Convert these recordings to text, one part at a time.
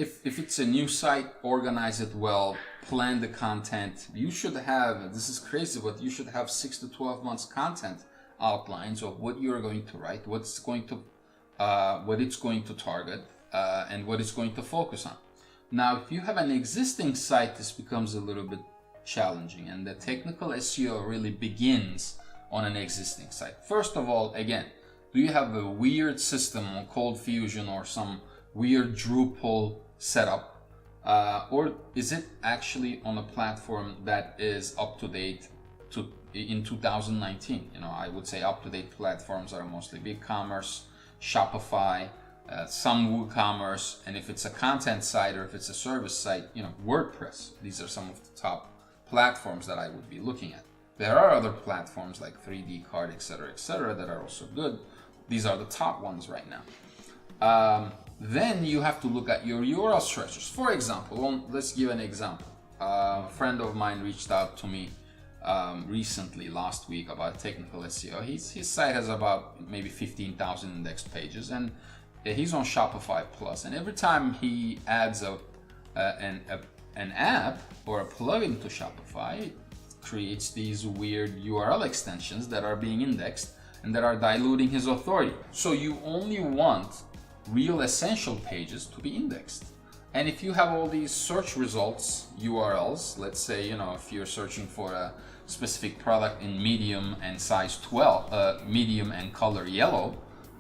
if it's a new site, organize it well, plan the content. You should have, this is crazy, but you should have 6 to 12 months content outlines of what you're going to write, what it's going to target, and what it's going to focus on. Now, if you have an existing site, this becomes a little bit challenging, and the technical SEO really begins on an existing site. First of all, again, do you have a weird system on Cold Fusion or some weird Drupal setup, or is it actually on a platform that is up to date in 2019? I would say up to date platforms are mostly BigCommerce, Shopify, some WooCommerce, and if it's a content site or if it's a service site, WordPress. These are some of the top platforms that I would be looking at. There are other platforms like 3D Card, etc., that are also good. These are the top ones right now. Then you have to look at your URL structures. For example, let's give an example. A friend of mine reached out to me recently, last week, about technical SEO. His site has about maybe 15,000 indexed pages, and he's on Shopify Plus. And every time he adds an app or a plugin to Shopify, it creates these weird URL extensions that are being indexed and that are diluting his authority. So you only want real essential pages to be indexed. And if you have all these search results URLs, let's say, if you're searching for a specific product in medium and size 12, medium and color yellow,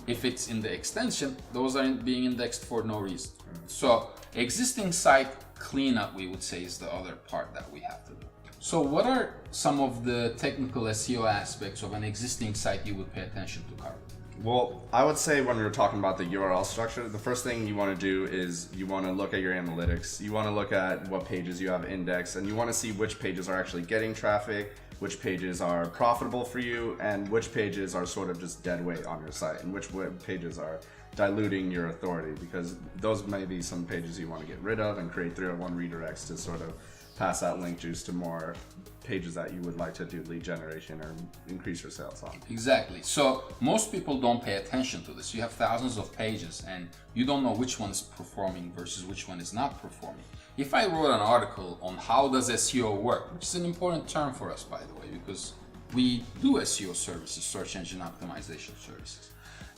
if it's in the extension, those aren't being indexed for no reason. So existing site cleanup, we would say, is the other part that we have to do. So what are some of the technical SEO aspects of an existing site you would pay attention to, Carl? Well, I would say when we're talking about the URL structure, the first thing you want to do is you want to look at your analytics. You want to look at what pages you have indexed, and you want to see which pages are actually getting traffic, which pages are profitable for you, and which pages are sort of just dead weight on your site, and which pages are diluting your authority, because those may be some pages you want to get rid of and create 301 redirects to sort of pass that link juice to more pages that you would like to do lead generation or increase your sales on. Exactly. So most people don't pay attention to this. You have thousands of pages and you don't know which one is performing versus which one is not performing. If I wrote an article on how does SEO work, which is an important term for us, by the way, because we do SEO services, search engine optimization services.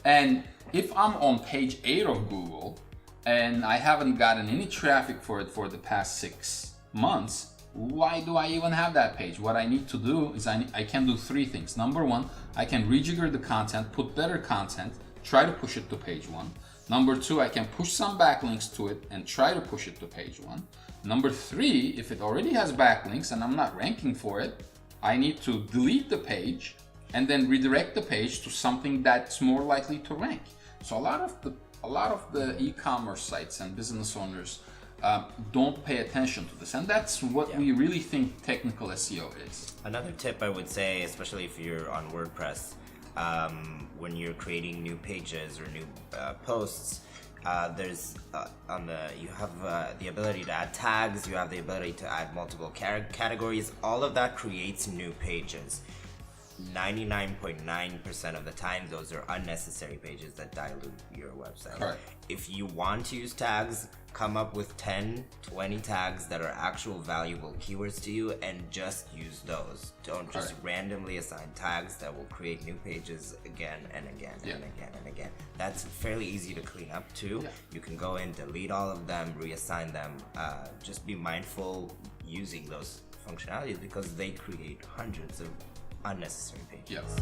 And if I'm on page 8 of Google and I haven't gotten any traffic for it for the past 6 months, why do I even have that page? What I need to do is I can do 3 things. Number 1, I can rejigger the content, put better content, try to push it to page 1. Number 2, I can push some backlinks to it and try to push it to page 1. Number 3, if it already has backlinks and I'm not ranking for it, I need to delete the page and then redirect the page to something that's more likely to rank. So a lot of the e-commerce sites and business owners don't pay attention to this, and that's what we really think technical SEO is. Another tip I would say, especially if you're on WordPress, when you're creating new pages or new posts, you have the ability to add tags, you have the ability to add multiple categories. All of that creates new pages. 99.9% of the time, those are unnecessary pages that dilute your website. Correct. If you want to use tags, come up with 10, 20 tags that are actual valuable keywords to you and just use those. Don't just randomly assign tags that will create new pages again and again and again and again. That's fairly easy to clean up too. You can go in, delete all of them, reassign them. Just be mindful using those functionalities because they create hundreds of unnecessary pages.